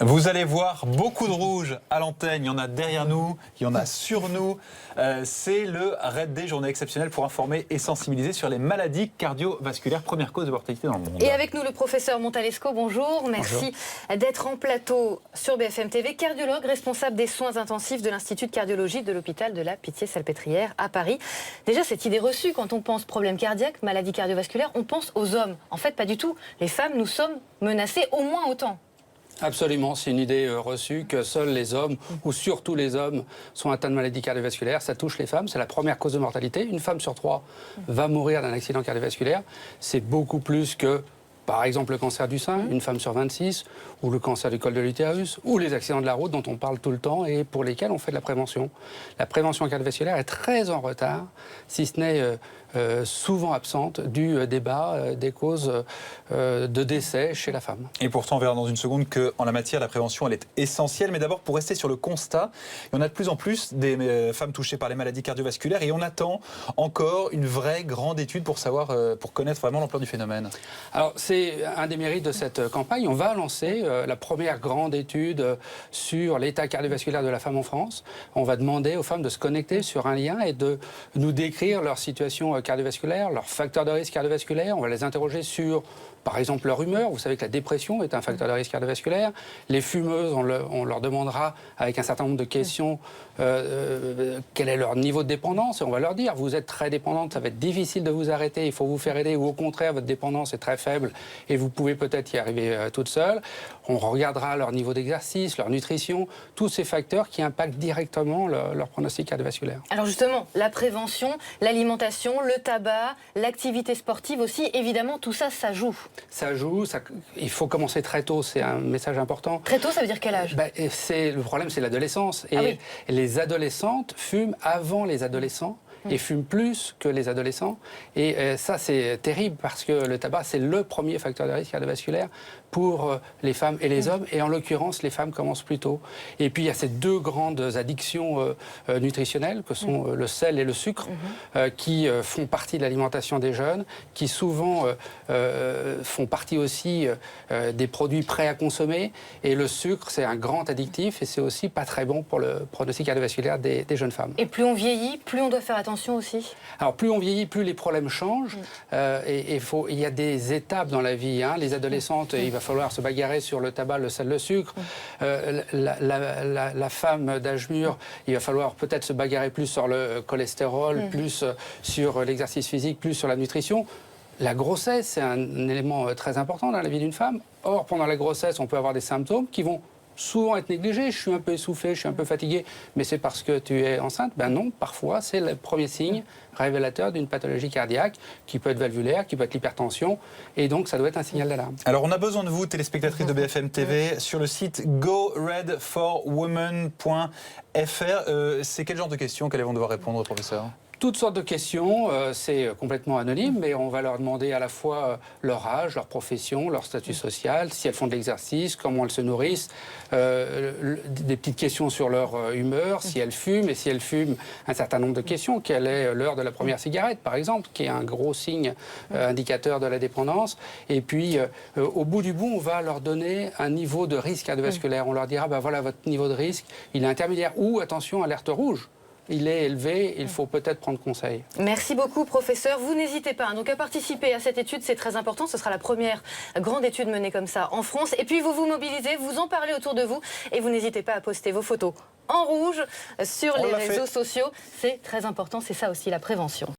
Vous allez voir beaucoup de rouge à l'antenne. Il y en a derrière nous, il y en a sur nous. C'est le Red Day, journée exceptionnelle pour informer et sensibiliser sur les maladies cardiovasculaires, première cause de mortalité dans le monde. Et avec nous le professeur Montalesco, bonjour. Merci d'être en plateau sur BFM TV. Cardiologue, responsable des soins intensifs de l'Institut de cardiologie de l'hôpital de la Pitié-Salpêtrière à Paris. Déjà, cette idée reçue, quand on pense problème cardiaque, maladie cardiovasculaire, on pense aux hommes. En fait, pas du tout. Les femmes, nous sommes menacées au moins autant. Absolument, c'est une idée reçue que seuls les hommes, ou surtout les hommes, sont atteints de maladies cardiovasculaires. Ça touche les femmes, c'est la première cause de mortalité. Une femme sur 3 va mourir d'un accident cardiovasculaire. C'est beaucoup plus que, par exemple, le cancer du sein, une femme sur 26, ou le cancer du col de l'utérus, ou les accidents de la route dont on parle tout le temps et pour lesquels on fait de la prévention. La prévention cardiovasculaire est très en retard, si ce n'est souvent absente du débat des causes de décès chez la femme. Et pourtant, on verra dans une seconde qu'en la matière, la prévention, elle est essentielle. Mais d'abord, pour rester sur le constat, il y en a de plus en plus des femmes touchées par les maladies cardiovasculaires et on attend encore une vraie grande étude pour savoir, pour connaître vraiment l'ampleur du phénomène. Alors, c'est un des mérites de cette campagne. On va lancer la première grande étude sur l'état cardiovasculaire de la femme en France. On va demander aux femmes de se connecter sur un lien et de nous décrire leur situation cardiovasculaire, leurs facteurs de risque cardiovasculaire. On va les interroger sur, par exemple, leur humeur. Vous savez que la dépression est un facteur de risque cardiovasculaire. Les fumeuses, on leur demandera, avec un certain nombre de questions, quel est leur niveau de dépendance. Et on va leur dire, vous êtes très dépendante, ça va être difficile de vous arrêter, il faut vous faire aider. Ou au contraire, votre dépendance est très faible et vous pouvez peut-être y arriver toute seule. On regardera leur niveau d'exercice, leur nutrition, tous ces facteurs qui impactent directement leur pronostic cardiovasculaire. Alors justement, la prévention, l'alimentation, le tabac, l'activité sportive aussi, évidemment, tout ça, ça joue. Ça joue, il faut commencer très tôt, c'est un message important. Très tôt, ça veut dire quel âge? Le problème, c'est l'adolescence. Et les adolescentes fument avant les adolescents. Et fument plus que les adolescents. Et ça, c'est terrible parce que le tabac, c'est le premier facteur de risque cardiovasculaire pour les femmes et les hommes. Et en l'occurrence, les femmes commencent plus tôt. Et puis, il y a ces deux grandes addictions nutritionnelles que sont le sel et le sucre qui font partie de l'alimentation des jeunes, qui souvent font partie aussi des produits prêts à consommer. Et le sucre, c'est un grand addictif et c'est aussi pas très bon pour le pronostic cardiovasculaire des jeunes femmes. Et plus on vieillit, plus on doit faire attention aussi. Alors plus on vieillit, plus les problèmes changent. Il y a des étapes dans la vie. Les adolescentes, il va falloir se bagarrer sur le tabac, le sel, le sucre. La femme d'âge mûr, il va falloir peut-être se bagarrer plus sur le cholestérol, plus sur l'exercice physique, plus sur la nutrition. La grossesse, c'est un élément très important dans la vie d'une femme. Or, pendant la grossesse, on peut avoir des symptômes qui vont souvent être négligés. Je suis un peu essoufflé, je suis un peu fatigué, mais c'est parce que tu es enceinte. Ben non, parfois, c'est le premier signe révélateur d'une pathologie cardiaque qui peut être valvulaire, qui peut être l'hypertension, et donc ça doit être un signal d'alarme. Alors, on a besoin de vous, téléspectatrices de BFM TV, sur le site goredforwomen.fr. C'est quel genre de questions qu'elles vont devoir répondre, professeur ? Toutes sortes de questions, c'est complètement anonyme, mais on va leur demander à la fois leur âge, leur profession, leur statut social, si elles font de l'exercice, comment elles se nourrissent, des petites questions sur leur humeur, si elles fument, et si elles fument, un certain nombre de questions. Quelle est l'heure de la première cigarette, par exemple, qui est un gros signe indicateur de la dépendance. Et puis, au bout du bout, on va leur donner un niveau de risque cardiovasculaire. On leur dira, voilà, votre niveau de risque, il est intermédiaire, ou, attention, alerte rouge. Il est élevé, il faut peut-être prendre conseil. Merci beaucoup, professeur. Vous n'hésitez pas donc à participer à cette étude, c'est très important. Ce sera la première grande étude menée comme ça en France. Et puis vous vous mobilisez, vous en parlez autour de vous et vous n'hésitez pas à poster vos photos en rouge sur les réseaux sociaux. C'est très important, c'est ça aussi la prévention.